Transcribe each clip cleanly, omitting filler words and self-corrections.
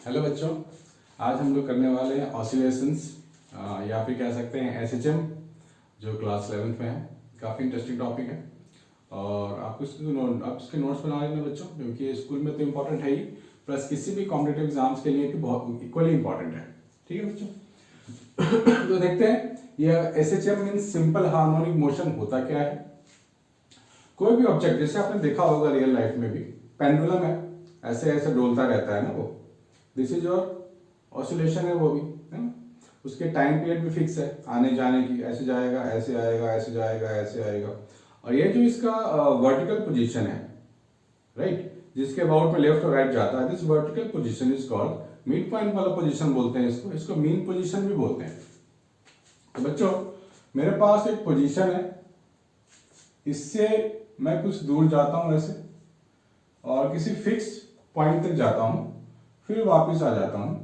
Hello बच्चों, आज हम लोग करने वाले हैं ऑसिलेशंस या फिर कह सकते हैं एसएचएम, जो क्लास 11th में है। काफ़ी इंटरेस्टिंग टॉपिक है और आप इसके नोट्स बना लेना बच्चों, क्योंकि स्कूल में तो इम्पोर्टेंट है ही, प्लस किसी भी कॉम्पिटेटिव एग्जाम्स के लिए भी बहुत इक्वली इम्पोर्टेंट है। ठीक है बच्चों, तो देखते हैं ये SHM means simple harmonic motion होता क्या है। कोई भी ऑब्जेक्ट, जैसे आपने देखा होगा रियल लाइफ में भी, पेंडुलम है, ऐसे ऐसे डोलता रहता है ना वो, दिस इज योर ऑसिलेशन है वो भी, है ना। उसके टाइम पीरियड भी फिक्स है आने जाने की, ऐसे जाएगा ऐसे आएगा ऐसे जाएगा ऐसे आएगा। और ये जो इसका वर्टिकल पोजीशन है, राइट, जिसके अबाउट में लेफ्ट और राइट जाता है, this vertical position is called mid point वाला पोजीशन बोलते हैं इसको मीन पोजीशन भी बोलते हैं। तो बच्चों, मेरे पास एक पोजीशन है, इससे मैं कुछ दूर जाता हूं ऐसे और किसी फिक्स पॉइंट तक जाता हूं, फिर वापस आ जाता हूं,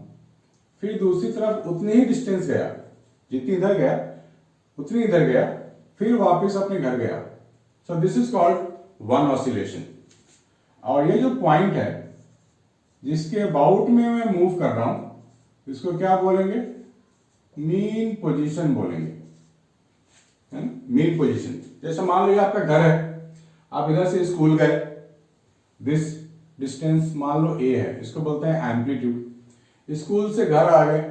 फिर दूसरी तरफ उतनी ही डिस्टेंस गया, जितनी इधर गया उतनी इधर गया, फिर वापस अपने घर गया। सो this is called one oscillation. और ये जो पॉइंट है जिसके अबाउट में मैं मूव कर रहा हूं, इसको क्या बोलेंगे? मीन पोजीशन बोलेंगे, है ना, मीन पोजीशन। जैसे मान लीजिए आपका घर है, आप इधर से स्कूल गए, दिस डिस्टेंस मान लो ए है, इसको बोलते हैं एम्पलीट्यूड। स्कूल से घर आ गए,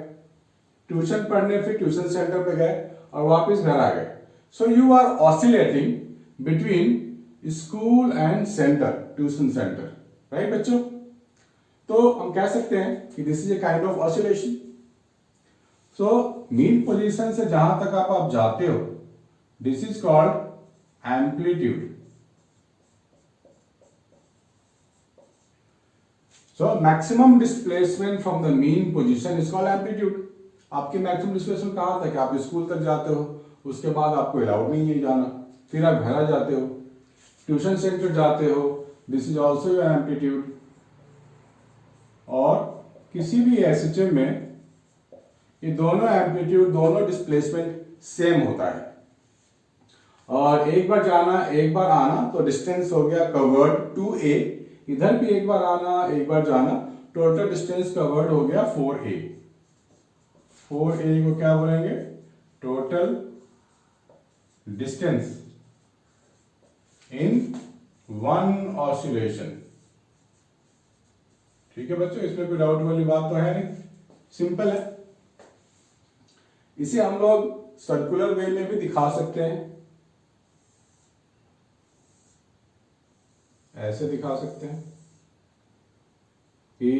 ट्यूशन पढ़ने, फिर ट्यूशन सेंटर पे गए और वापस घर आ गए। So you are oscillating between school and centre, tuition centre, right बच्चों। तो हम कह सकते हैं कि this is a kind of oscillation. So mean position से जहां तक आप जाते हो, this is called amplitude. So maximum displacement from the mean position is called amplitude. आपकी मैक्सिमम डिस्प्लेसमेंट कहाँ तक है? आप स्कूल तक जाते हो, उसके बाद आपको अलाउड नहीं है जाना, फिर आप घर आ जाते हो, ट्यूशन सेंटर जाते हो, this is also your amplitude. और किसी भी एसएचएम में ये दोनों एम्पलीट्यूड, दोनों डिस्प्लेसमेंट सेम होता है। और एक बार जाना एक बार आना, तो डिस्टेंस हो गया कवर्ड 2a, इधर भी एक बार आना एक बार जाना, टोटल डिस्टेंस कवर्ड हो गया 4a। 4a को क्या बोलेंगे? Total distance in one oscillation. ठीक है बच्चों, इसमें कोई डाउट वाली बात तो है नहीं, सिंपल है। इसे हम लोग सर्कुलर वे में भी दिखा सकते हैं, ऐसे दिखा सकते हैं कि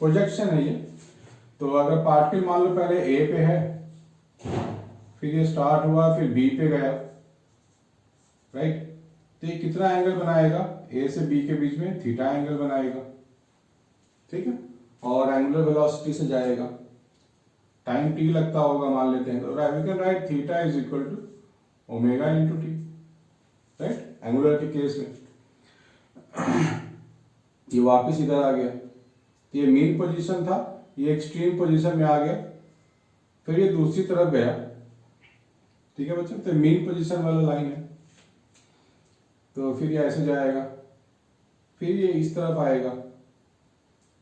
प्रोजेक्शन है ये। तो अगर पार्टिकल मान लो पहले ए पे है, फिर ये स्टार्ट हुआ, फिर बी पे गया, राइट, तो ये कितना एंगल बनाएगा? ए से बी के बीच में थीटा एंगल बनाएगा, ठीक है। और एंगुलर वेलोसिटी से जाएगा, टाइम टी लगता होगा मान लेते हैं, तो we can write theta is equal to omega into t, right, angular के केस में। ये वापस इधर आ गया, ये मीन पोजीशन था, ये एक्सट्रीम पोजीशन में आ गया, फिर ये दूसरी तरफ गया, ठीक है बच्चों। तो मीन पोजीशन वाला लाइन है, तो फिर ये ऐसे जाएगा, फिर ये इस तरफ आएगा,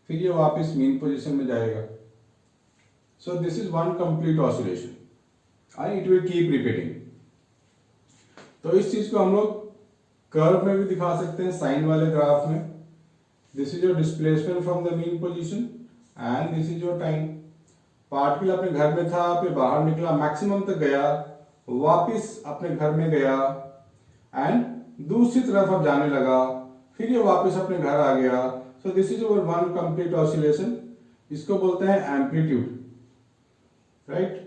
फिर ये वापस मीन पोजीशन में जाएगा। सो this is one complete oscillation and it will keep repeating. तो इस चीज को हम लोग कर्व में भी दिखा सकते हैं, साइन वाले ग्राफ में। This is your displacement from the mean position and this is your time. Particle अपने घर में था, फिर बाहर निकला, मैक्सिमम तक गया, वापस अपने घर में गया एंड दूसरी तरफ अब जाने लगा, फिर ये वापस अपने घर आ गया। सो this is your one complete oscillation. इसको बोलते हैं एम्पलीट्यूड, राइट।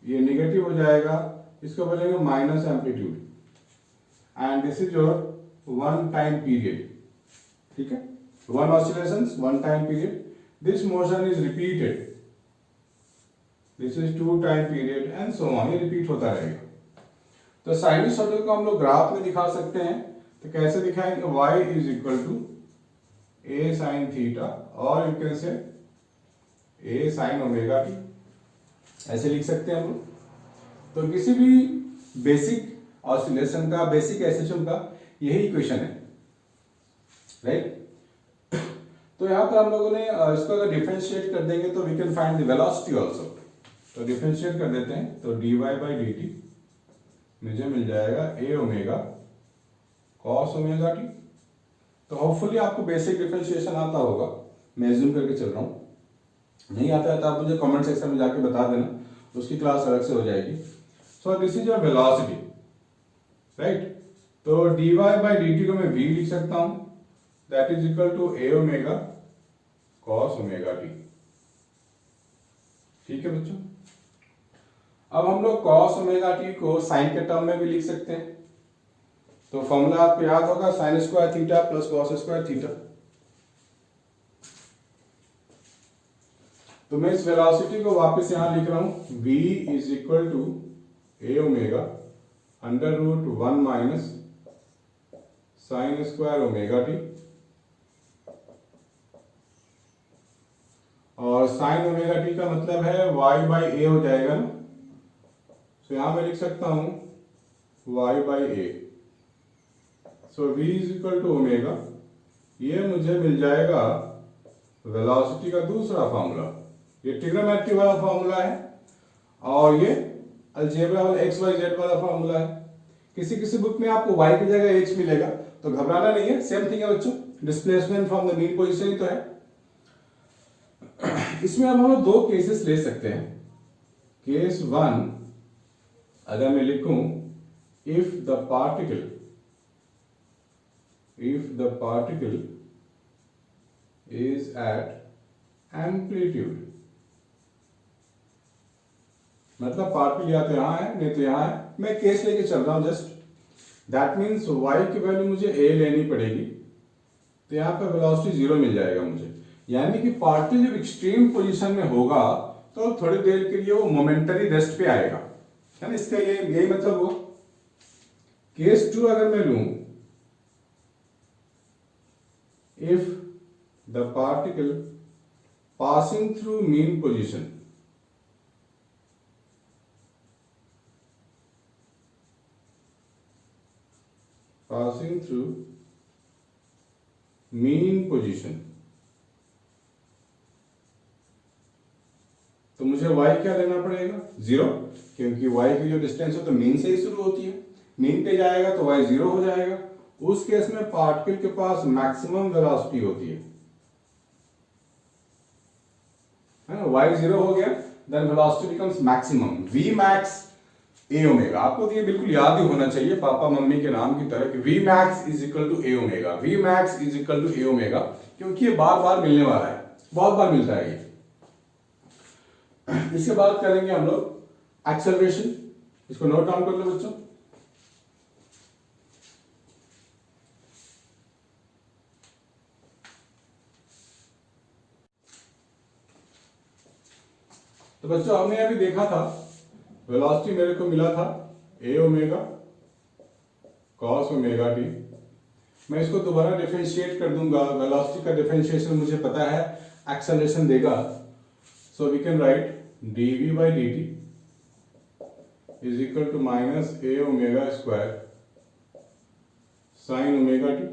ये नेगेटिव हो जाएगा, इसको बोलेंगे minus amplitude. And this is your one time period, ठीक है, one oscillations, one time period. This motion is repeated, this is two time period and so on, ये रिपीट होता रहेगा। तो साइनसॉइडल को हम लोग ग्राफ में दिखा सकते हैं, तो कैसे दिखाएंगे? y is equal to a sin theta और you can say a sin omega t, ऐसे लिख सकते हैं हम लोग। तो किसी भी बेसिक ऑसिलेशन का, बेसिक एसएचएम का यही इक्वेशन है, राइट। तो यहाँ पर हम लोगों ने इसको अगर डिफरेंशिएट कर देंगे तो we can find the velocity also. तो डिफरेंशिएट कर देते हैं, तो dy बाई डी टी मुझे मिल जाएगा ए ओमेगा कॉस ओमेगा टी। तो होपफुली आपको बेसिक डिफरेंशिएशन आता होगा, मैं एज्यूम करके चल रहा हूँ। नहीं आता है तो आप मुझे कमेंट सेक्शन में जाके बता देना, उसकी क्लास अलग से हो जाएगी। So this is your velocity, right. तो dy बाई डी टी को मैं v लिख सकता हूँ, that is equal to a omega cos omega t. ठीक है बच्चों, अब हम लोग कॉस ओमेगा टी को साइन के टर्म में भी लिख सकते हैं। तो फॉर्मूला आपको याद होगा, sine square theta plus cos square theta. तो मैं इस वेलोसिटी को वापस यहां लिख रहा हूं, v is equal to a omega under root 1 minus sine square omega t. और साइन ओमेगा टी का मतलब है y बाई ए हो जाएगा ना, तो यहां मैं लिख सकता हूं y by a. So v is equal to omega, ये मुझे मिल जाएगा वेलोसिटी का दूसरा फॉर्मूला। ये ट्रिग्नोमेट्री वाला फॉर्मूला है और ये अलजेब्रा वाला एक्स वाई जेड वाला फॉर्मूला है। किसी किसी बुक में आपको y की जगह h मिलेगा, तो घबराना नहीं है, सेम थिंग है बच्चों, displacement from the mean position ही तो है। इसमें अब हम लोग दो केसेस ले सकते हैं। केस 1 अगर मैं लिखूं, if the particle is at amplitude, मतलब पार्टिकल या तो यहां है नहीं तो यहां है, मैं केस लेके चल रहा हूं जस्ट। दैट मीन्स y की वैल्यू मुझे a लेनी पड़ेगी, तो यहां पर वेलोसिटी 0 मिल जाएगा मुझे। यानी कि पार्टिकल जब एक्सट्रीम पोजीशन में होगा तो थोड़ी देर के लिए वो मोमेंटरी रेस्ट पे आएगा, है ना, इसका यही मतलब हुआ। केस 2 अगर मैं लूं, if the particle passing through mean position, passing through mean position, तो मुझे y क्या लेना पड़ेगा, 0, क्योंकि y की जो डिस्टेंस है तो मीन से ही शुरू होती है। मीन पे जाएगा तो y 0 हो जाएगा। उस केस में पार्टिकल के पास मैक्सिमम वेलोसिटी होती है ना, y 0 हो गया, then velocity becomes maximum, v max a omega. आपको तो ये बिल्कुल याद ही होना चाहिए पापा मम्मी के नाम की तरह कि v max is equal to a omega, v max is equal to a omega, क्योंकि ये बार बार मिलने वाला है, बहुत बार मिलता है ये। इसके बाद करेंगे हम लोग एक्सेलरेशन, इसको नोट डाउन कर लो बच्चों। तो बच्चों हमने अभी देखा था, वेलोसिटी मेरे को मिला था ए ओमेगा कॉस ओमेगा टी। मैं इसको दोबारा डिफरेंशिएट कर दूंगा, वेलोसिटी का डिफरेंशिएशन मुझे पता है एक्सेलरेशन देगा। So we can write dv by d t is equal to minus a omega square sine omega t.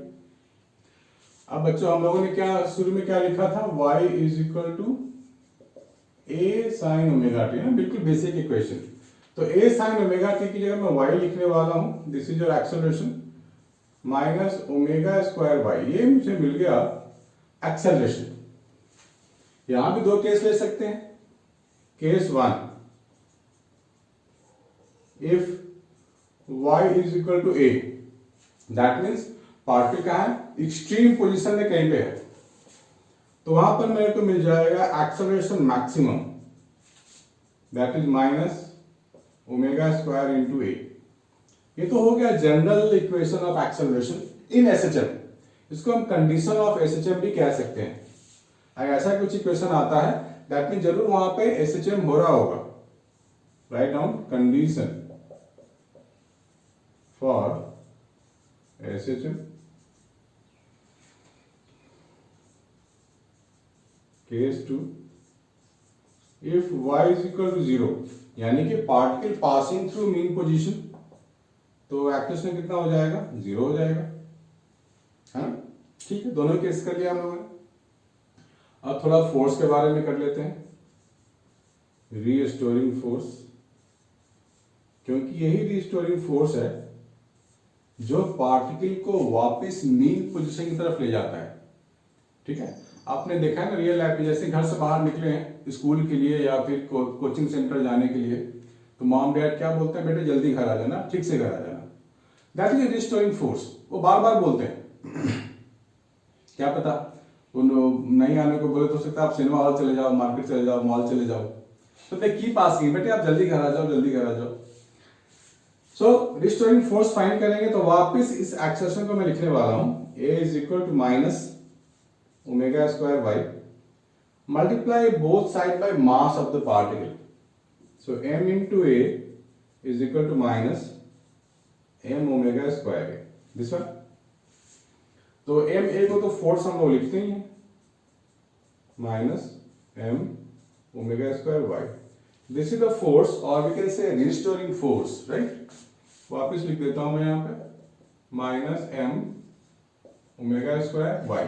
अब बच्चों हम लोगों ने क्या शुरू में क्या लिखा था, y is equal to a sine omega t, ना, बिल्कुल बेसिक इक्वेशन। तो ए साइन ओमेगा टी की जगह मैं y लिखने वाला हूं, this is your acceleration, minus omega square y, ये मुझे मिल गया एक्सेलरेशन। यहां भी दो केस ले सकते हैं। Case 1, if y is equal to a, that means particle कहां है, एक्सट्रीम पोजीशन में कहीं पे है, तो वहां पर मेरे को मिल जाएगा acceleration maximum, that is minus omega square into a. ये तो हो गया general equation of acceleration in SHM. इसको हम कंडीशन ऑफ एसएचएम भी कह सकते हैं। अगर ऐसा कुछ इक्वेशन आता है दैट मीन जरूर वहां पे एसएचएम हो रहा होगा। Write down condition for SHM, case 2, if y is equal to 0, यानी कि particle passing through mean position, तो एक्सेलरेशन कितना हो जाएगा, 0 हो जाएगा, है ना। ठीक है, दोनों केस कर लिया हम लोगों ने। अब थोड़ा फोर्स के बारे में कर लेते हैं, रीस्टोरिंग फोर्स, क्योंकि यही रीस्टोरिंग फोर्स है जो पार्टिकल को वापस मीन पोजीशन की तरफ ले जाता है। ठीक है, आपने देखा है ना रियल लाइफ में, जैसे घर से बाहर निकले हैं स्कूल के लिए या फिर कोचिंग सेंटर जाने के लिए, तो मॉम डैड क्या बोलते हैं, बेटे जल्दी घर आ जाना, ठीक से घर आ जाना। That is restoring force. वो बार बार बोलते हैं क्या पता उन नहीं आने को बोले तो सकता है आप सिनेमा हॉल चले जाओ, मार्केट चले जाओ, मॉल चले जाओ, तो दे कीप आस्किंग बेटे आप जल्दी घर आ जाओ, जल्दी घर आ जाओ। सो रिस्टोरिंग फोर्स फाइंड करेंगे तो वापस इस एक्सप्रेशन को मैं लिखने वाला हूं, A is equal to minus omega square y multiply both side by mass of the particle. So m into A is equal to minus m omega square A, this one. तो m A को तो force हम लोग लिखते ही हैं, minus m omega square y, this is the force, और we can say restoring force, right. वापस लिख देता हूं मैं यहां पे minus m omega square y.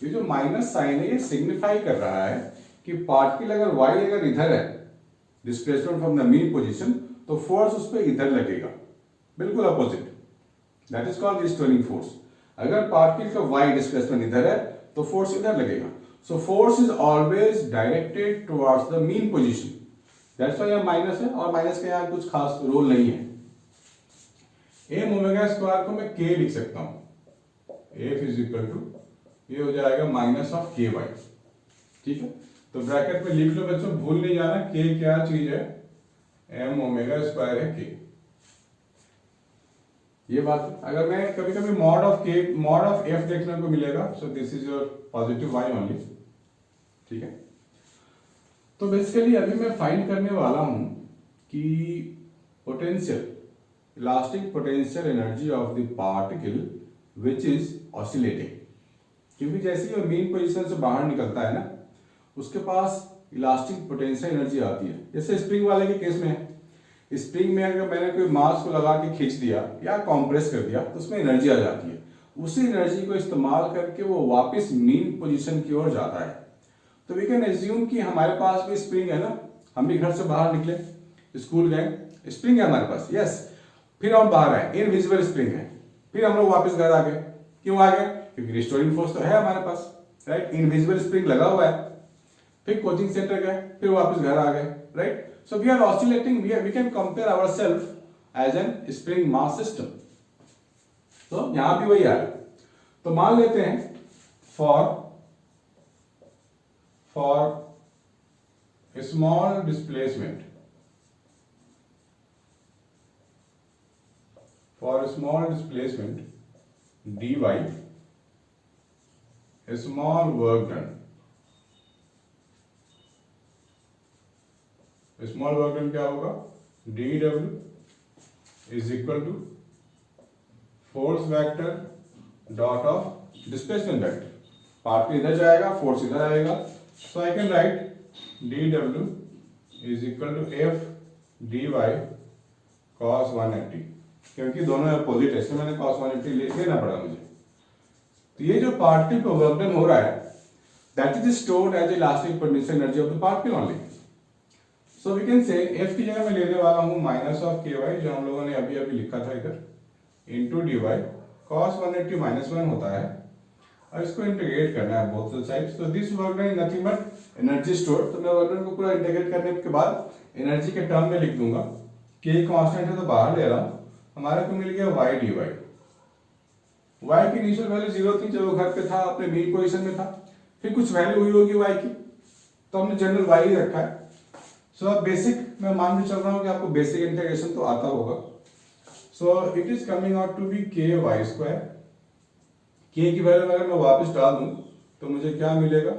ये जो माइनस साइन है ये सिग्निफाई कर रहा है कि पार्टिकल अगर y अगर इधर है, displacement from the mean position, तो फोर्स उस पर इधर लगेगा, बिल्कुल opposite, that is called restoring force. अगर पार्टिकल का y डिस्प्लेसमेंट इधर है तो फोर्स इधर लगेगा, so force is always directed towards the mean position, that's why यह माइनस है, और माइनस का यहाँ कुछ खास रोल नहीं है। m ओमेगा स्क्वायर को मैं k लिख सकता हूं, f इज इक्वल टू, ये हो जाएगा माइनस ऑफ ky, ठीक है। तो ब्रैकेट में लिख लो बच्चों, भूल नहीं जाना k क्या चीज है, m ओमेगा स्क्वायर है k, ये बात। अगर मैं कभी कभी mod of k mod of f देखने को मिलेगा, सो this is your positive y only, ठीक है। तो बेसिकली अभी मैं फाइंड करने वाला हूं कि potential, elastic potential energy of the particle which is oscillating, क्योंकि जैसे ही वो मीन पोजीशन से बाहर निकलता है ना, उसके पास इलास्टिक पोटेंशियल एनर्जी आती है। जैसे स्प्रिंग वाले के केस में है, स्प्रिंग में अगर मैंने कोई मास को लगा के खींच दिया या कॉम्प्रेस कर दिया तो उसमें एनर्जी आ जाती है, उसी एनर्जी को इस्तेमाल करके वो वापस मीन पोजीशन की ओर जाता है। तो वी कैन एज्यूम कि हमारे पास भी स्प्रिंग है ना, हम भी घर से बाहर निकले, स्कूल गए, स्प्रिंग है हमारे पास, यस, फिर हम बाहर आए, इनविजिबल स्प्रिंग है, फिर हम लोग वापस घर आ गए। क्यों आ गए? क्योंकि रिस्टोरिंग फोर्स तो है हमारे पास, राइट, इनविजिबल स्प्रिंग लगा हुआ है। फिर कोचिंग सेंटर गए, फिर वापस घर आ गए, right. So we are oscillating, we can compare ourself as an spring mass system. तो यहां भी वही आ रहा है। तो मान लेते हैं for small displacement, dy, small work done, small work done क्या होगा, dw is equal to force vector dot of displacement vector, particle इधर जाएगा, फोर्स इधर आएगा, so I can write dw is equal to f dy cos 180, क्योंकि दोनों opposite है, इसलिए मैंने cos 180 लेना पड़ा मुझे। तो ये जो पार्टिकल पे वर्क डन हो रहा है, that is stored as elastic potential energy of the particle only. So we can say f की जगह मैं लेने वाला हूं माइनस ऑफ ky, जो हम लोगों ने अभी अभी लिखा था इधर, इनटू dy cos 180 माइनस 1 होता है, और इसको इंटीग्रेट करना है बोथ साइड्स। तो this work done is nothing but energy stored. तो मैं वर्क डन को पूरा इंटीग्रेट करने के बाद एनर्जी के टर्म में लिख दूंगा, k कांस्टेंट है तो बाहर ले रहा हूं, हमारे को मिल गया y dy। y की इनिशियल वैल्यू 0 थी जब वो घर पे था, अपने मीन पोजीशन में था, फिर कुछ वैल्यू हुई होगी y की, तो हमने जनरल y ही रखा है। सो अब बेसिक मैं मान के चल रहा हूं कि आपको बेसिक इंटीग्रेशन तो आता होगा। So it is coming out to be k y square. k की वैल्यू अगर मैं वापस डाल दूं तो मुझे क्या मिलेगा,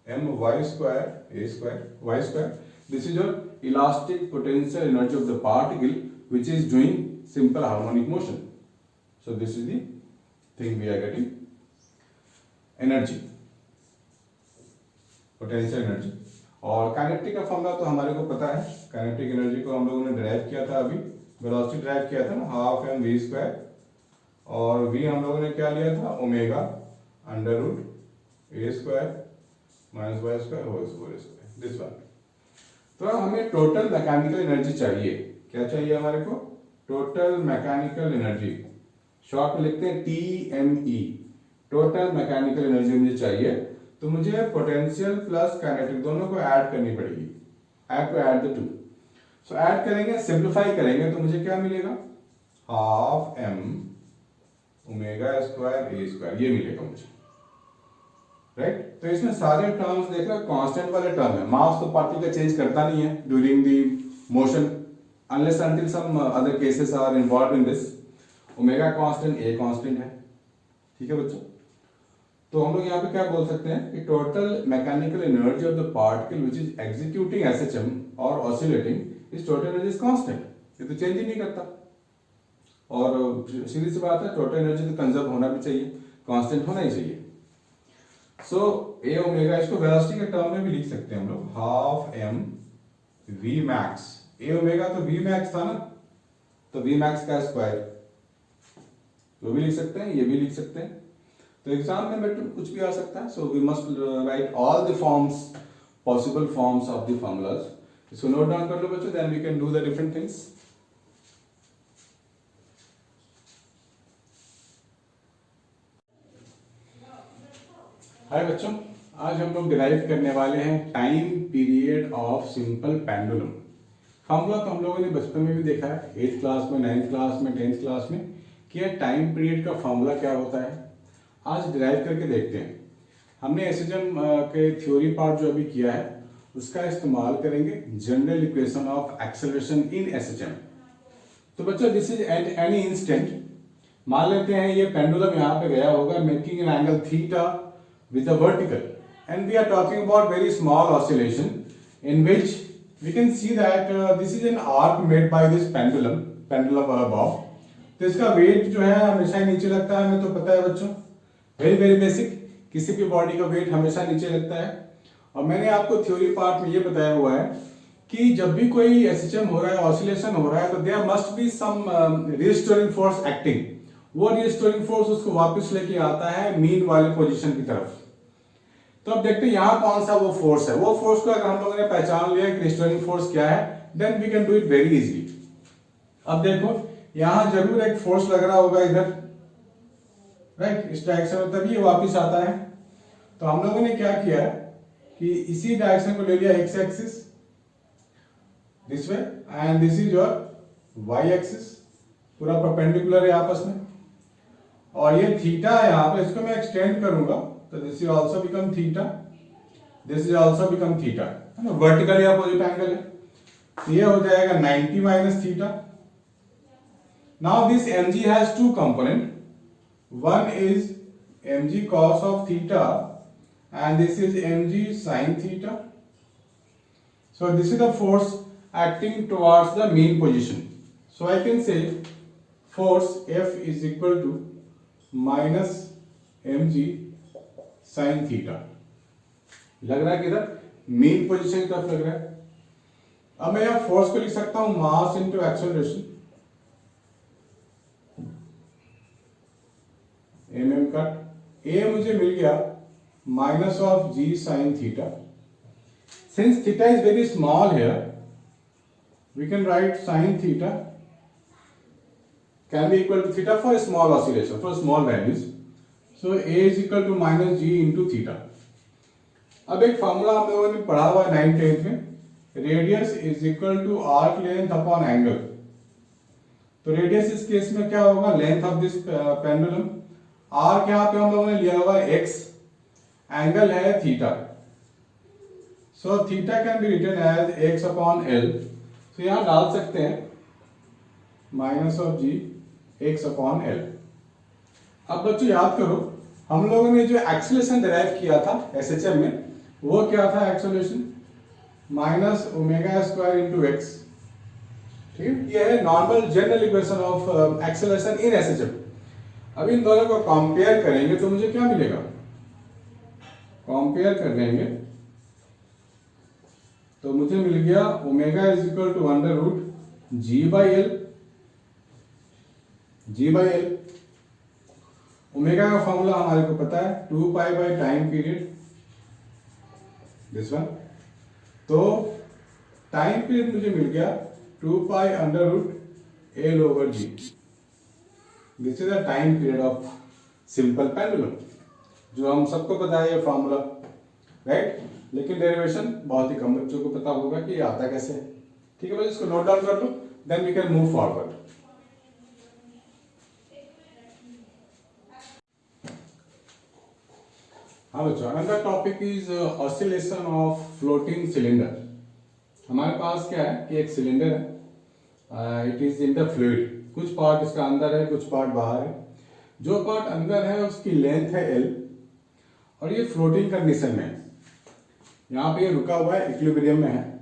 m y square a square y square. This is your elastic potential energy of the particle which is doing simple harmonic motion. So this is the thing we are getting, energy, potential energy. और kinetic का formula तो हमारे को पता है, kinetic energy को हम लोगों ने ड्राइव किया था, अभी वेलोसिटी ड्राइव किया था ना, हाफ m v स्क्वायर, और v हम लोगों ने क्या लिया था, omega under root a square minus y square whole square this one. तो अब हमें टोटल मैकेनिकल एनर्जी चाहिए। क्या चाहिए हमारे को? टोटल मैकेनिकल एनर्जी, शॉर्ट में लिखते हैं TME। टोटल मैकेनिकल एनर्जी मुझे चाहिए, तो मुझे पोटेंशियल प्लस काइनेटिक दोनों को ऐड करनी पड़ेगी। I have to add the two. So add करेंगे, सिंप्लीफाई करेंगे तो मुझे क्या मिलेगा? Half m omega square a square, ये मिलेगा मुझे, राइट। तो इसमें सारे टर्म्स देख रहे हो कांस्टेंट वाले टर्म है। मास तो पार्टिकल चेंज करता नहीं है during the motion unless until some other cases are involve in this. Omega constant, a constant है, ठीक है बच्चों। तो हम लोग यहाँ पे क्या बोल सकते हैं कि total mechanical energy of the particle which is executing SHM और oscillating is total energy is constant. ये तो चेंज ही नहीं करता। और सीधी सी बात है, टोटल एनर्जी तो कंजर्व होना भी चाहिए, कांस्टेंट होना ही चाहिए। सो ए ओमेगा, इसको वेलोसिटी के टर्म में भी लिख सकते हैं हम लोग, half m v max. A omega तो v मैक्स था ना, तो v मैक्स का स्क्वायर, वो भी लिख सकते हैं, ये भी लिख सकते हैं। तो एग्जाम में बेटा कुछ भी आ सकता है। So we must write all the forms, possible forms of the formulas. इसको नोट डाउन कर लो बच्चों, then we can do the different things. Hi बच्चों, आज हम लोग डिराइव करने वाले हैं time period of simple pendulum. Formula तो हम लोगों ने बचपन में भी देखा है, 8th क्लास में, 9th क्लास में, 10th क्लास में, कि यह टाइम पीरियड का फॉर्मूला क्या होता है। आज डिराइव करके देखते हैं। हमने एसएचएम के थ्योरी पार्ट जो अभी किया है उसका इस्तेमाल करेंगे general equation of acceleration in SHM. तो बच्चों this is at any instant, मान लेते हैं ये पेंडुलम यहाँ पे गया होगा making an angle theta with a vertical, and we are talking about very small oscillation in which we can see that this is an arc made by this pendulum above। तो इसका wait जो है हमेशा ही नीचे लगता है, हमें तो पता है बच्चों, वेरी वेरी बेसिक, किसी भी बॉडी का वेट हमेशा नीचे लगता है। और मैंने आपको थ्योरी पार्ट में ये बताया हुआ है कि जब भी कोई एसएचएम हो रहा है, ऑसिलेशन हो रहा है, तो there must be some restoring force acting. वो रिस्टोरिंग फोर्स उसको वापस लेके आता है मीन वाले पोजीशन की तरफ। तो अब देखते हैं यहाँ कौन सा वो फोर्स है। वो फोर्स को अगर हम लोगों ने पहचान लिया कि रिस्टोरिंग फोर्स क्या है, then we can do it very easily. अब देखो यहाँ जरूर एक फोर्स लग रहा होगा इधर, राइट, इस डायरेक्शन में, तभी ये वापिस आता है। तो हम लोगों ने क्या किया है कि इसी डायरेक्शन को ले लिया x axis this way, and this is your y axis, पूरा परपेंडिकुलर है आपस में। और ये थीटा है यहाँ पे, इसको मैं एक्सटेंड करूंगा तो this is also become theta, this is also become theta, है ना, वर्टिकली अपोजिट एंगल है। ये हो जाएगा 90 minus theta. Now this mg has two component, one is mg cos of theta and this is mg sin theta. So this is the force acting towards the mean position. So I can say force F is equal to minus mg sin theta। लग रहा है किधर? Main position की तरफ लग रहा है। अब मैं यहां फोर्स को लिख सकता हूं mass into acceleration, mm cut. a मुझे मिल गया minus of g sin theta. Since theta is very small here, we can write sin theta can be equal to theta for a small oscillation, for small values. So a is equal to minus g into theta. अब एक formula हम लोगों ने पढ़ा हुआ है 9th 10th में, radius is equal to arc length upon angle. तो रेडियस इस केस में क्या होगा? Length of this pendulum. Arc यहाँ पे हम लोगों ने लिया हुआ है x, एंगल है theta. So theta can be written as x upon l। तो यहाँ डाल सकते हैं minus of g x upon l. अब बच्चों याद करो, हम लोगों ने जो एक्सेलरेशन डिराइव किया था एसएचएम में, वो क्या था? Acceleration minus omega square into x. ठीक है, ये है normal general equation of acceleration in SHM. अब इन दोनों को कंपेयर करेंगे तो मुझे क्या मिलेगा? कंपेयर कर लेंगे तो मुझे मिल गया omega is equal to under root g by l. G by l, omega का फॉर्मूला हमारे को पता है 2 pi by time period this one. तो टाइम पीरियड मुझे मिल गया 2π√L/g। This is the time period of simple pendulum, जो हम सबको पता है ये फॉर्मूला, राइट। लेकिन डेरिवेशन बहुत ही कम बच्चों को पता होगा कि ये आता कैसे है। ठीक है, बस इसको नोट डाउन कर लो, then we can move forward. हाँ बच्चों, another topic is oscillation of floating cylinder. हमारे पास क्या है कि एक सिलेंडर है, it is in the fluid, कुछ पार्ट इसका अंदर है, कुछ पार्ट बाहर है। जो पार्ट अंदर है उसकी लेंथ है L और ये फ्लोटिंग कंडीशन में है। यहाँ पे ये रुका हुआ है, इक्विलिब्रियम में है।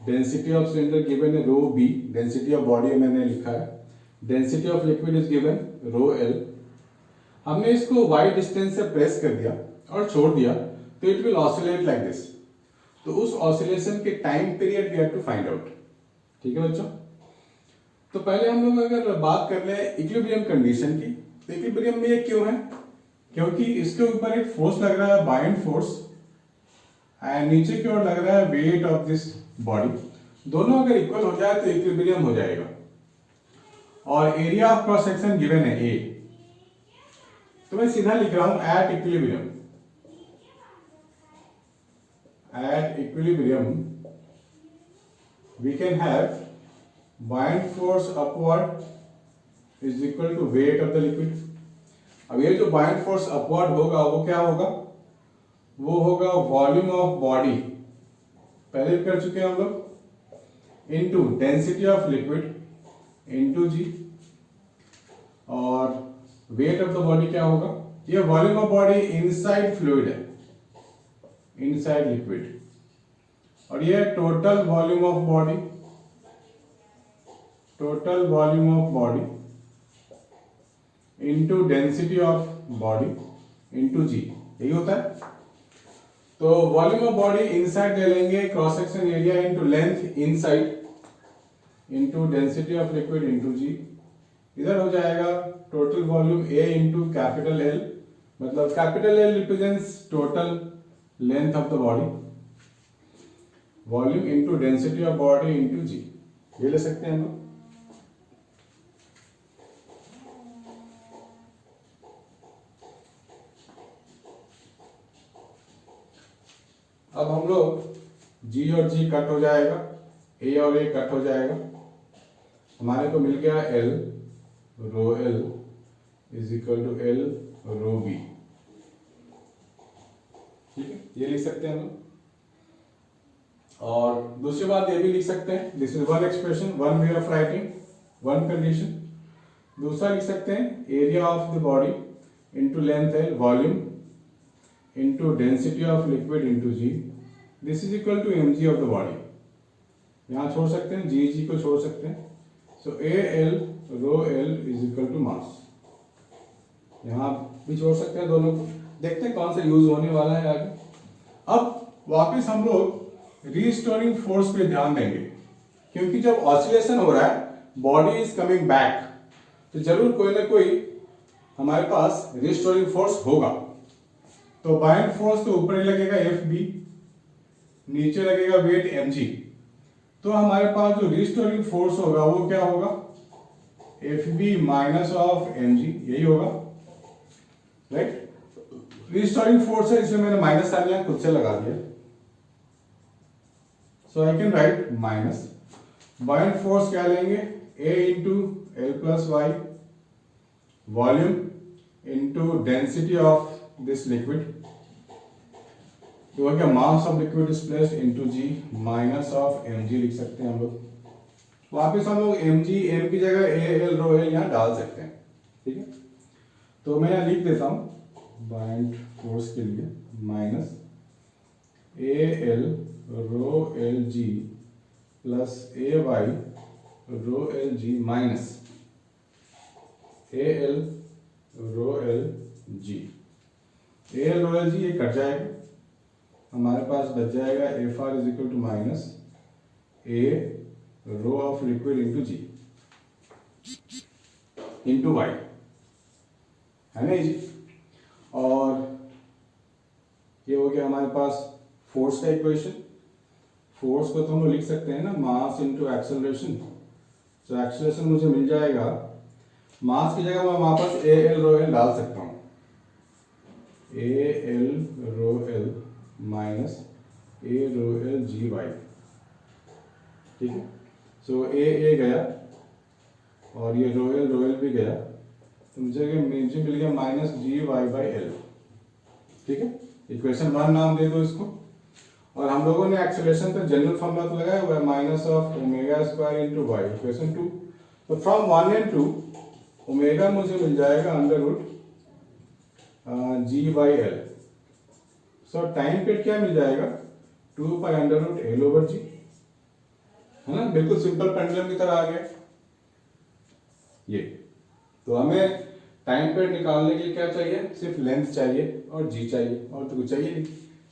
डेंसिटी ऑफ सिलेंडर गिवन है ρB, डेंसिटी ऑफ बॉडी मैंने लिखा है। Density of liquid is given ρL। हमने इसको y डिस्टेंस से प्रेस कर दिया और छोड़ दिया तो it will oscillate like this. तो उस ऑसिलेशन के time period we have to find out. ठीक है बच्चों, तो पहले हम लोग अगर बात कर ले इक्विलिब्रियम कंडीशन की, तो इक्विलिब्रियम में ये क्यों है? क्योंकि इसके ऊपर एक फोर्स लग रहा है, बाइंड फोर्स, एंड नीचे की ओर लग रहा है वेट ऑफ दिस बॉडी। दोनों अगर इक्वल हो जाए तो इक्विलिब्रियम हो जाएगा। और area of cross section given है A, तो मैं सीधा लिख रहा हूं at equilibrium. At equilibrium we can have buoyant force upward is equal to weight of the liquid. अब ये जो बाइंड फोर्स अपवर्ड होगा वो क्या होगा? वो होगा वॉल्यूम ऑफ बॉडी, पहले कर चुके हैं हम लोग, into density of liquid into G। और वेट ऑफ द बॉडी क्या होगा? ये volume of body inside fluid है, इनसाइड लिक्विड, और ये total volume of body, total volume of body into density of body into G, यही होता है। तो वॉल्यूम ऑफ बॉडी इनसाइड ले लेंगे, cross section area into length inside into density of liquid into G। इधर हो जाएगा total volume A into capital L, मतलब capital L represents total length of the body, volume into density of body into G, ये ले सकते हैं हम लोग। अब हम लोग G और G कट हो जाएगा, A और A कट हो जाएगा, हमारे को मिल गया L ρL is equal to L ρB। ठीक है, ये लिख सकते हैं हम लोग। और दूसरी बात ये भी लिख सकते हैं, this is one expression, one way of writing, one condition. दूसरा लिख सकते हैं area of the body into length L, volume into density of liquid into G, this is equal to mg of the body. यहाँ छोड़ सकते हैं, G को छोड़ सकते हैं। So AL ρL is equal to mass, यहाँ भी छोड़ सकते हैं दोनों को। देखते हैं कौन सा यूज होने वाला है आगे। अब वापस हम लोग रीस्टोरिंग फोर्स पे ध्यान देंगे, क्योंकि जब ऑसिलेशन हो रहा है, बॉडी इज कमिंग बैक, तो जरूर कोई ना कोई हमारे पास रीस्टोरिंग फोर्स होगा। तो बाइंड फोर्स तो ऊपर ही लगेगा FB, नीचे लगेगा वेट mg। तो हमारे पास जो रीस्टोरिंग फोर्स होगा वो क्या होगा? FB माइनस ऑफ mg, यही होगा, राइट। रीस्टोरिंग फोर्स है, इसमें मैंने माइनस आ लिया, खुद से लगा दिया। So I can write minus, buoyant force क्या लेंगे? A into L plus y, volume into density of this liquid, तो क्या mass of liquid is placed into G minus of mg लिख सकते हैं हम लोग। वापस हम लोग mg m की जगह AL ρL यहाँ डाल सकते हैं। ठीक है, तो मैं यहाँ लिख देता हूँ बाइंड फोर्स के लिए minus AL ρL G plus AY ρL G minus AL ρL G। AL ρL G ये कट जाएगा, हमारे पास बच जाएगा FR is equal to minus A rho of liquid into G into y, है ना जी। और ये हो गया हमारे पास फोर्स का इक्वेशन, फोर्स को तो हम लोग लिख सकते हैं ना मास इंटू एक्सेलरेशन। तो एक्सेलरेशन मुझे मिल जाएगा, मास की जगह मैं वापस ए एल रो एल डाल सकता हूँ, a l rho l minus a rho l g y, ठीक है। सो ए गया और ये रो एल भी गया, तो मुझे मिल गया minus g y by l, ठीक है। इक्वेशन 1 नाम दे दो इसको। और हम लोगों ने एक्सेलरेशन का जनरल फॉर्मूला तो लगाया हुआ है minus of omega square into y, equation 2। तो फ्रॉम 1 एंड 2 ओमेगा मुझे मिल जाएगा under root g by l. So time period क्या मिल जाएगा, 2 पाई under root l over g, है ना, बिल्कुल सिंपल पेंडुलम की तरह आ गया ये। तो हमें टाइम पीरियड निकालने के लिए क्या चाहिए, सिर्फ लेंथ चाहिए और जी चाहिए, और तो कुछ चाहिए नहीं।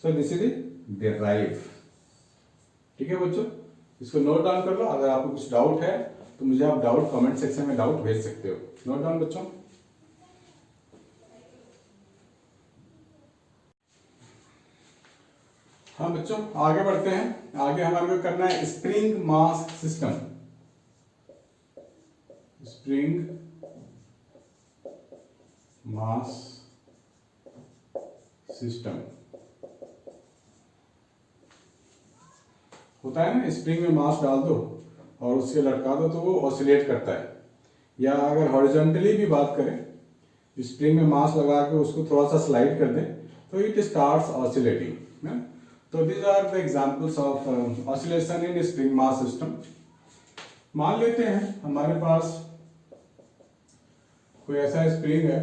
सो दिस इज डिराइव, ठीक है बच्चों, इसको नोट डाउन कर लो। अगर आपको कुछ डाउट है तो मुझे आप डाउट कमेंट सेक्शन में डाउट भेज सकते हो। नोट डाउन बच्चों। हाँ बच्चों, आगे बढ़ते हैं। आगे हमारे को करना है spring mass system. Spring mass system होता है ना, स्प्रिंग में मास डाल दो और उससे लटका दो तो वो ऑसिलेट करता है। या अगर हॉरिजॉन्टली भी बात करें, स्प्रिंग में मास लगा के उसको थोड़ा सा स्लाइड कर दें तो इट स्टार्ट्स ऑसिलेटिंग। तो these are the examples of oscillation in spring mass system। मान लेते हैं हमारे पास कोई ऐसा स्प्रिंग है,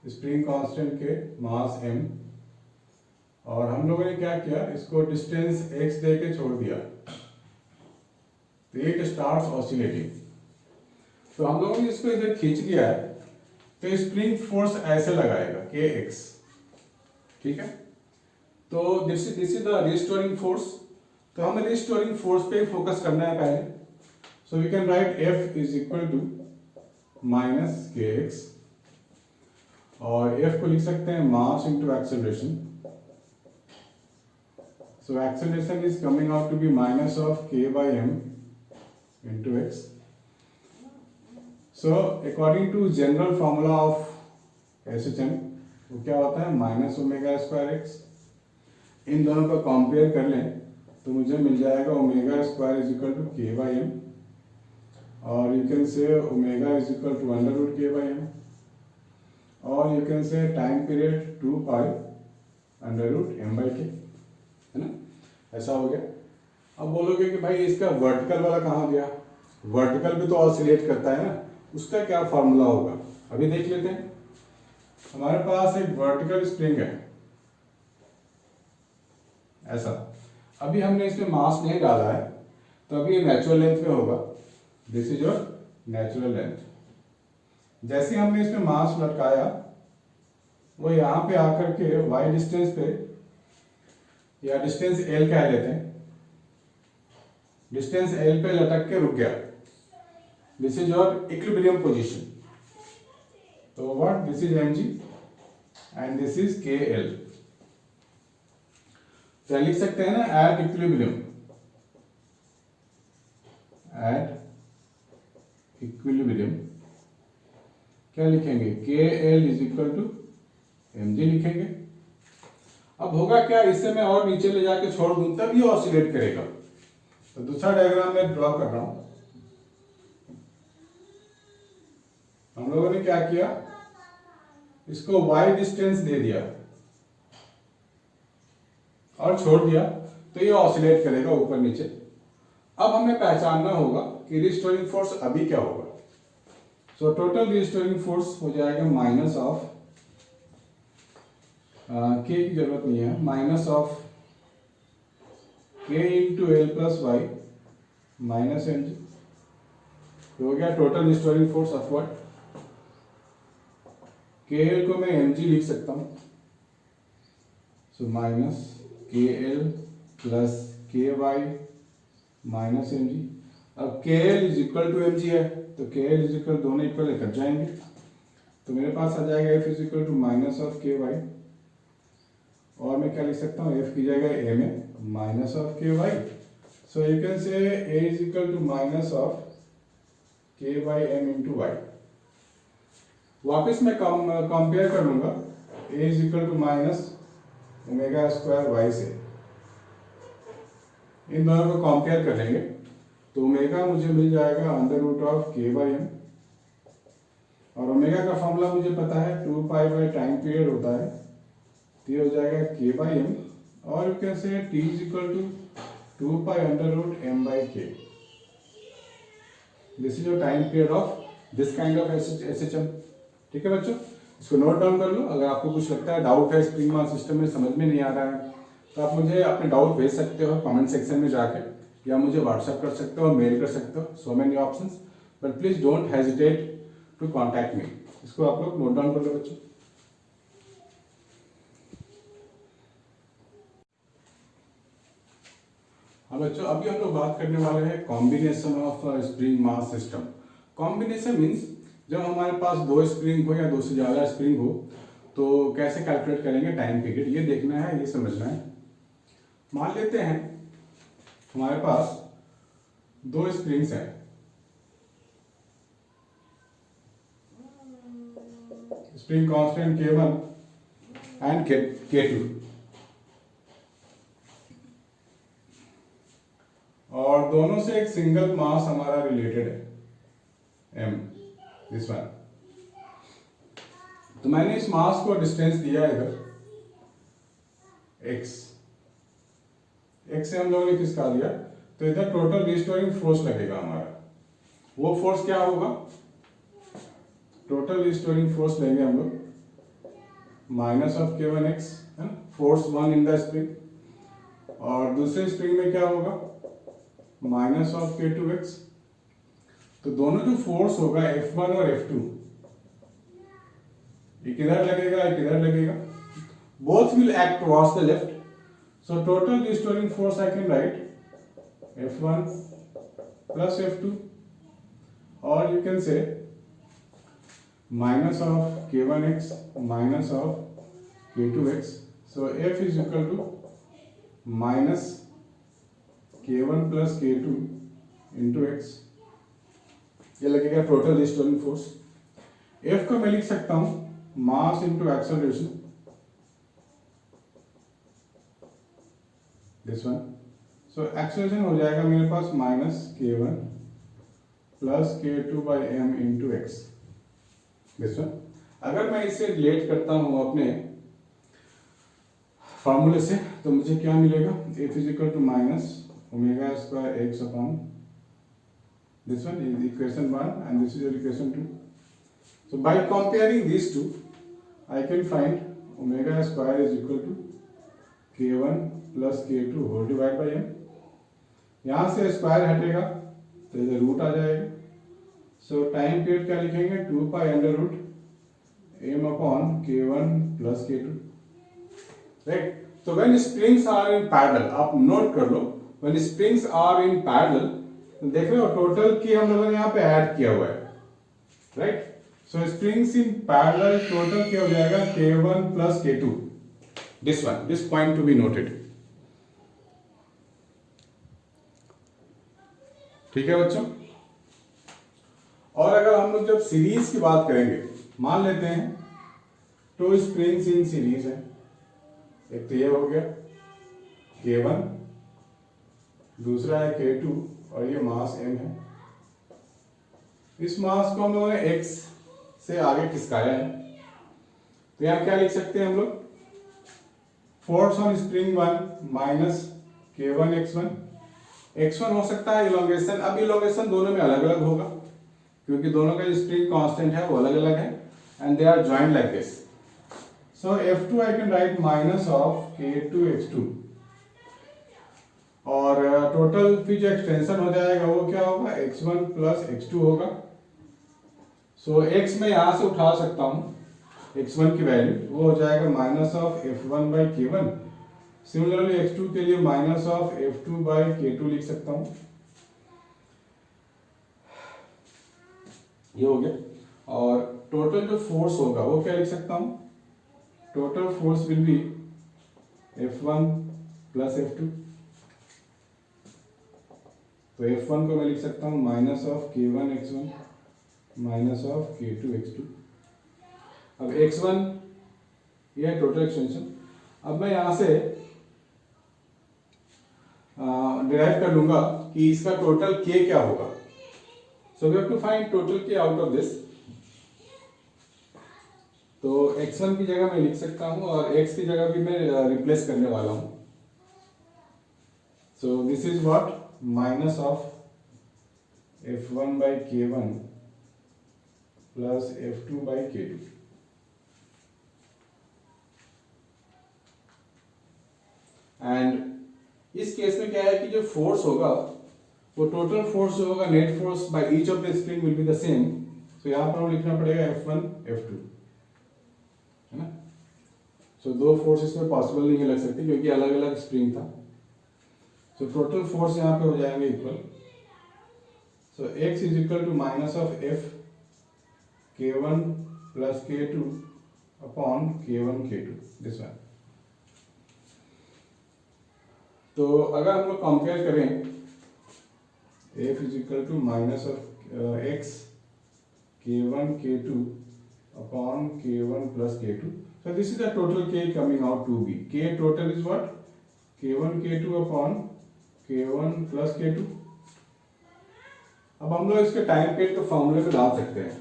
स्प्रिंग कांस्टेंट के मास m, और हम लोगों ने क्या किया, इसको डिस्टेंस x दे के छोड़ दिया, तो इट स्टार्ट्स ऑसिलेटिंग। तो हम लोगों ने इसको इधर खींच दिया है, तो स्प्रिंग फोर्स ऐसे लगाएगा kx, ठीक है। तो this is the restoring force. तो हमें रिस्टोरिंग फोर्स पे फोकस करना है पहले। So we can write F is equal to minus kx, और F को लिख सकते हैं mass into acceleration. So acceleration is coming out to be minus of k by m into x। So according to general formula of SHM वो क्या होता है, minus omega square x. इन दोनों को कंपेयर कर लें तो मुझे मिल जाएगा omega square is equal to k by m, और you can say omega is equal to under root k by m, और you can say time period 2 pi under root m by k, है ना। ऐसा हो गया। अब बोलोगे कि भाई इसका वर्टिकल वाला कहाँ गया, वर्टिकल भी तो ऑसिलेट करता है ना, उसका क्या फार्मूला होगा, अभी देख लेते हैं। हमारे पास एक वर्टिकल स्प्रिंग है ऐसा, अभी हमने इसमें मास नहीं डाला है, तो अभी ये नेचुरल लेंथ में होगा। This is your natural length. जैसे हमने इसमें मास लटकाया, वो यहाँ पे आकर के y डिस्टेंस पे, या डिस्टेंस l कह लेते हैं, डिस्टेंस l पे लटक के रुक गया। This is your equilibrium position. तो what, this is mg and this is kl। तो लिख सकते हैं ना एट इक्विलिब्रियम, एट इक्विलिब्रियम क्या लिखेंगे, KL is equal to mg लिखेंगे। अब होगा क्या, इससे मैं और नीचे ले जाके छोड़ दूं तब ये ऑसिलेट करेगा। तो दूसरा डायग्राम मैं ड्रॉ कर रहा हूं। हम लोगों ने क्या किया, इसको y डिस्टेंस दे दिया और छोड़ दिया, तो ये ऑसिलेट करेगा ऊपर नीचे। अब हमें पहचानना होगा कि रिस्टोरिंग फोर्स अभी क्या होगा। सो टोटल रिस्टोरिंग फोर्स हो जाएगा माइनस ऑफ k की जरूरत नहीं है, minus of k into l plus y minus m g. हो गया total restoring force upward. K l को मैं एम जी लिख सकता हूं, so minus k l plus k y minus m g. अब k l is equal to m g है, तो के एल इज इक्वल, दोनों इक्वल कट जाएंगे, तो मेरे पास आ जाएगा F is equal to minus of k Y, और मैं क्या लिख सकता हूँ, एफ की जगह m a minus of k y, so you can say a is equal to minus of k by m into y. वापिस मैं कंपेयर कर लूंगा a is equal to minus omega square y से, इन दोनों को कंपेयर कर लेंगे तो ओमेगा मुझे मिल जाएगा under root of k by m, और ओमेगा का फॉर्मूला मुझे पता है 2 पाई बाई टाइम पीरियड होता है, तो ये हो जाएगा के बाई एम, और you can say t is equal to 2 pi under root m by k. This is your time period of this kind of SHM. ठीक है बच्चों, इसको नोट डाउन कर लो। अगर आपको कुछ लगता है डाउट है स्प्रिंग मास सिस्टम में समझ में नहीं आ रहा है तो आप मुझे अपने डाउट भेज सकते हो कमेंट सेक्शन में जाके, या मुझे व्हाट्सएप कर सकते हो, मेल कर सकते हो, so many options, but please don't hesitate to contact me. इसको आप लोग नोट डाउन कर लो बच्चों। हाँ बच्चों, अभी हम लोग बात करने वाले हैं combination of spring mass system. Combination means जब हमारे पास दो स्प्रिंग हो या दो से ज़्यादा स्प्रिंग हो तो कैसे कैलकुलेट करेंगे टाइम पीरियड, ये देखना है, ये समझना है। मान लेते हैं हमारे पास दो स्प्रिंग्स हैं, spring constant K1 and K2, और दोनों से एक सिंगल मास हमारा रिलेटेड है m, दिस वन। तो मैंने इस मास को डिस्टेंस दिया इधर x, x से हम लोगों ने किसका दिया, तो इधर टोटल रिस्टोरिंग फोर्स लगेगा हमारा। वो फोर्स क्या होगा, टोटल रिस्टोरिंग फोर्स लेंगे हम लोग minus of K1x, force 1 in the spring, और दूसरे स्प्रिंग में क्या होगा माइनस ऑफ K2x। तो दोनों जो फोर्स होगा F1 और F2, एक इधर लगेगा एक इधर लगेगा, both will act towards the left, so total restoring force I can write F1 plus F2, और you can say minus of K1x minus of K2x, so F is equal to minus K1 plus K2 into x, ये लगेगा total restoring force. F को मैं लिख सकता हूं mass into acceleration, this one, so acceleration हो जाएगा मेरे पास minus K1 plus K2 by m into x, this one. अगर मैं इसे रिलेट करता हूं अपने फॉर्मूले से तो मुझे क्या मिलेगा, F is equal to minus omega square x upon this one is equation 1 and this is your equation 2. So by comparing these two I can find omega square is equal to K1 plus K2 whole divided by m। यहाँ से square हटेगा तो इधर root आ जाएगा, सो time period क्या लिखेंगे 2 पाई under root m upon K1 plus K2, right. तो when springs are in parallel, आप नोट कर लो, when springs are in parallel, देख रहे हो टोटल की हम लोगों ने यहाँ पे ऐड किया हुआ है, right. So springs in parallel total क्या हो जाएगा K1 plus K2, this one, this point to be noted. ठीक है बच्चों, और अगर हम लोग जब सीरीज की बात करेंगे, मान लेते हैं टू स्प्रिंग्स इन सीरीज है, एक तो ये हो गया K1, दूसरा है K2, और ये मास m है। इस मास को हम लोगों ने x से आगे खिसकाया है, तो यहां क्या लिख सकते हैं हम लोग, force on spring 1 minus K1 x1, x1 हो सकता है इलोंगेशन, अब इलोंगेशन दोनों में अलग अलग होगा क्योंकि दोनों का स्प्रिंग कांस्टेंट है वो अलग अलग है, and they are joined like this, so F2 I can write minus of K2 x2, और टोटल फिर जो एक्सटेंशन हो जाएगा वो क्या होगा x1 प्लस x2 होगा। सो x मैं यहां से उठा सकता हूं x1 की वैल्यू, वो हो जाएगा minus of F1 by K1, similarly x2 के लिए minus of F2 by K2 लिख सकता हूं, ये हो गया। और टोटल जो फोर्स होगा वो क्या लिख सकता हूं, total force will be F1 plus F2। तो F1 को मैं लिख सकता हूँ minus of K1 X1 minus of K2 X2। अब X1 ये है टोटल एक्सटेंशन। अब मैं यहाँ से डिराइव कर लूंगा कि इसका टोटल K क्या होगा। So we have to find total K out of this. तो x1 की जगह मैं लिख सकता हूँ और x की जगह भी मैं रिप्लेस करने वाला हूँ। सो this is what minus of f1 by k1 plus f2 by k2। And इस केस में क्या है कि जो फोर्स होगा वो टोटल फोर्स जो होगा net force by each of the spring will be the same. So यहाँ पर हमें लिखना पड़ेगा F1 F2, है ना। सो दो फोर्स इसमें पॉसिबल नहीं लग सकती क्योंकि अलग अलग स्प्रिंग था। सो टोटल फोर्स यहाँ पे हो जाएंगे equal. So x is equal to minus of F K1 plus K2 upon K1 K2 this one. तो अगर हम लोग कंपेयर करें F is equal to minus of x K1 K2 upon K1 plus K2. So this is the total K coming out to be. K total is what? K1 K2 upon K1 plus K2. अब हम लोग इसके time period को फॉर्मूले में डाल सकते हैं।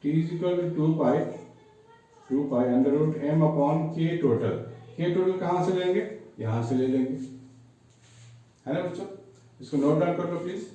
T is equal to 2 pi under root m upon K total. K total कहाँ से लेंगे? यहाँ से ले लेंगे, है ना बच्चों। इसको नोट डाउन कर लो प्लीज।